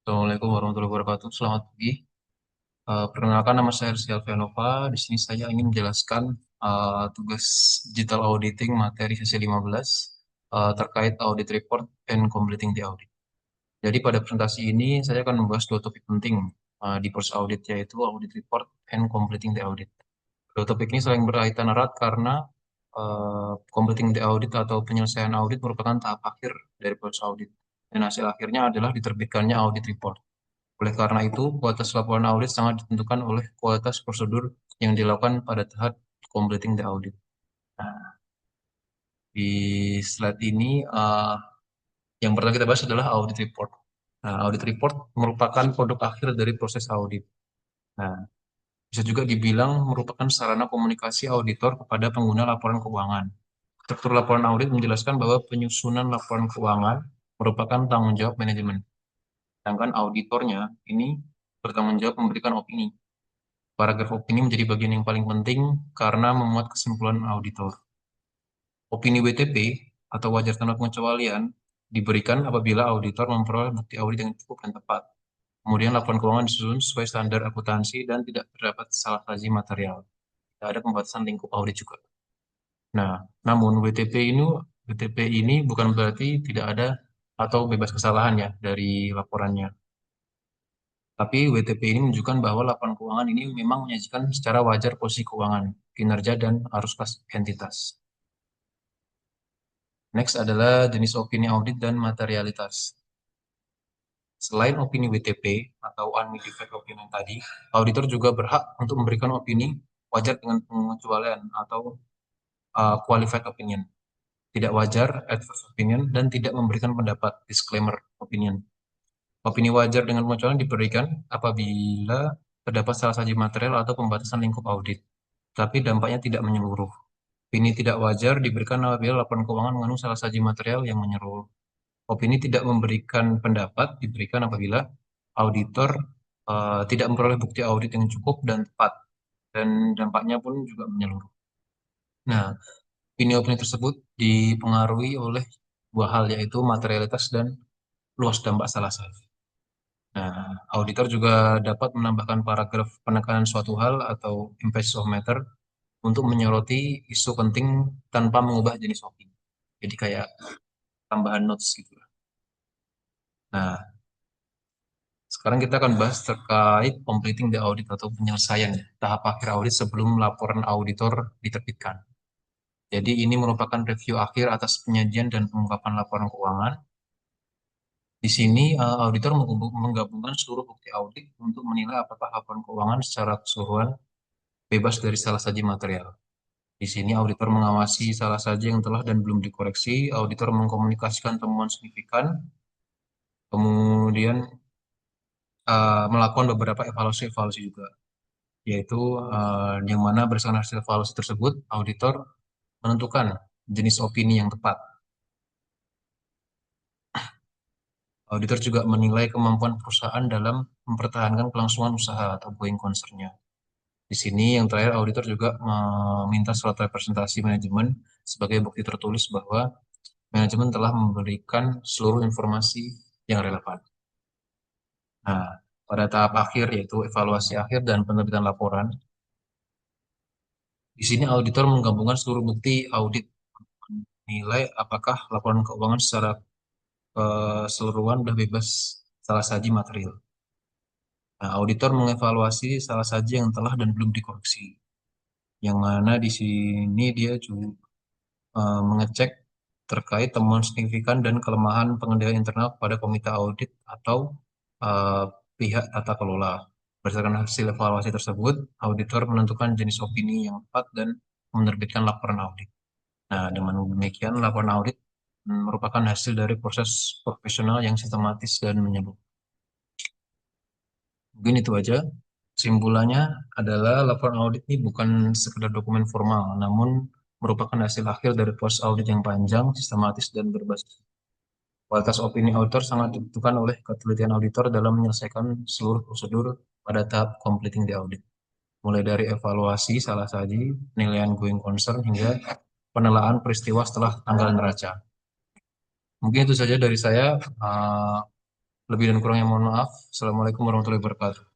Assalamualaikum warahmatullahi wabarakatuh. Selamat pagi. Perkenalkan nama saya Rizky Alfianova. Di sini saya ingin menjelaskan tugas digital auditing materi sesi 15 terkait audit report and completing the audit. Jadi pada presentasi ini saya akan membahas dua topik penting di proses audit, yaitu audit report and completing the audit. Kedua topik ini saling berkaitan erat karena completing the audit atau penyelesaian audit merupakan tahap akhir dari proses audit. Dan hasil akhirnya adalah diterbitkannya audit report. Oleh karena itu, kualitas laporan audit sangat ditentukan oleh kualitas prosedur yang dilakukan pada tahap completing the audit. Nah, di slide ini, yang pertama kita bahas adalah audit report. Nah, audit report merupakan produk akhir dari proses audit. Nah, bisa juga dibilang merupakan sarana komunikasi auditor kepada pengguna laporan keuangan. Struktur laporan audit menjelaskan bahwa penyusunan laporan keuangan merupakan tanggung jawab manajemen. Sedangkan auditornya ini bertanggung jawab memberikan opini. Paragraf opini menjadi bagian yang paling penting karena memuat kesimpulan auditor. Opini WTP atau wajar tanpa pengecualian diberikan apabila auditor memperoleh bukti audit yang cukup dan tepat. Kemudian laporan keuangan disusun sesuai standar akuntansi dan tidak terdapat salah saji material. Tidak ada pembatasan lingkup audit juga. Nah, namun WTP ini bukan berarti tidak ada atau bebas kesalahan ya dari laporannya. Tapi WTP ini menunjukkan bahwa laporan keuangan ini memang menyajikan secara wajar posisi keuangan, kinerja, dan arus kas entitas. Next adalah jenis opini audit dan materialitas. Selain opini WTP atau unmodified opinion tadi, auditor juga berhak untuk memberikan opini wajar dengan pengecualian atau qualified opinion, tidak wajar adverse opinion, dan tidak memberikan pendapat disclaimer opinion. Opini wajar dengan pengecualian diberikan apabila terdapat salah satu material atau pembatasan lingkup audit, tapi dampaknya tidak menyeluruh. Opini tidak wajar diberikan apabila laporan keuangan mengandung salah satu material yang menyeluruh. Opini tidak memberikan pendapat diberikan apabila auditor tidak memperoleh bukti audit yang cukup dan tepat, dan dampaknya pun juga menyeluruh. Nah, opini-opini tersebut dipengaruhi oleh dua hal, yaitu materialitas dan luas dampak salah satu. Nah, auditor juga dapat menambahkan paragraf penekanan suatu hal atau emphasis of matter untuk menyoroti isu penting tanpa mengubah jenis opini. Jadi kayak tambahan notes gitu. Nah, sekarang kita akan bahas terkait completing the audit atau penyelesaian tahap akhir audit sebelum laporan auditor diterbitkan. Jadi ini merupakan review akhir atas penyajian dan pengungkapan laporan keuangan. Di sini auditor menggabungkan seluruh bukti audit untuk menilai apakah laporan keuangan secara keseluruhan bebas dari salah saji material. Di sini auditor mengawasi salah saji yang telah dan belum dikoreksi, auditor mengkomunikasikan temuan signifikan, kemudian melakukan beberapa evaluasi-evaluasi juga, yaitu yang mana berdasarkan hasil evaluasi tersebut, auditor menentukan jenis opini yang tepat. Auditor juga menilai kemampuan perusahaan dalam mempertahankan kelangsungan usaha atau going concern-nya. Di sini yang terakhir, auditor juga meminta surat representasi manajemen sebagai bukti tertulis bahwa manajemen telah memberikan seluruh informasi yang relevan. Nah, pada tahap akhir yaitu evaluasi akhir dan penerbitan laporan, di sini auditor menggabungkan seluruh bukti audit menilai apakah laporan keuangan secara keseluruhan sudah bebas salah saji material. Nah, auditor mengevaluasi salah saji yang telah dan belum dikoreksi. Yang mana di sini dia juga mengecek terkait temuan signifikan dan kelemahan pengendalian internal pada komite audit atau eh, pihak tata kelola. Berdasarkan hasil evaluasi tersebut, auditor menentukan jenis opini yang tepat dan menerbitkan laporan audit. Nah, dengan demikian laporan audit merupakan hasil dari proses profesional yang sistematis dan menyeluruh. Mungkin itu aja. Kesimpulannya adalah laporan audit ini bukan sekedar dokumen formal, namun merupakan hasil akhir dari proses audit yang panjang, sistematis, dan berbasis. Kualitas opini auditor sangat ditentukan oleh ketelitian auditor dalam menyelesaikan seluruh prosedur pada tahap completing the audit. Mulai dari evaluasi salah saji, penilaian going concern, hingga penelaan peristiwa setelah tanggal neraca. Mungkin itu saja dari saya. Lebih dan kurangnya mohon maaf. Assalamualaikum warahmatullahi wabarakatuh.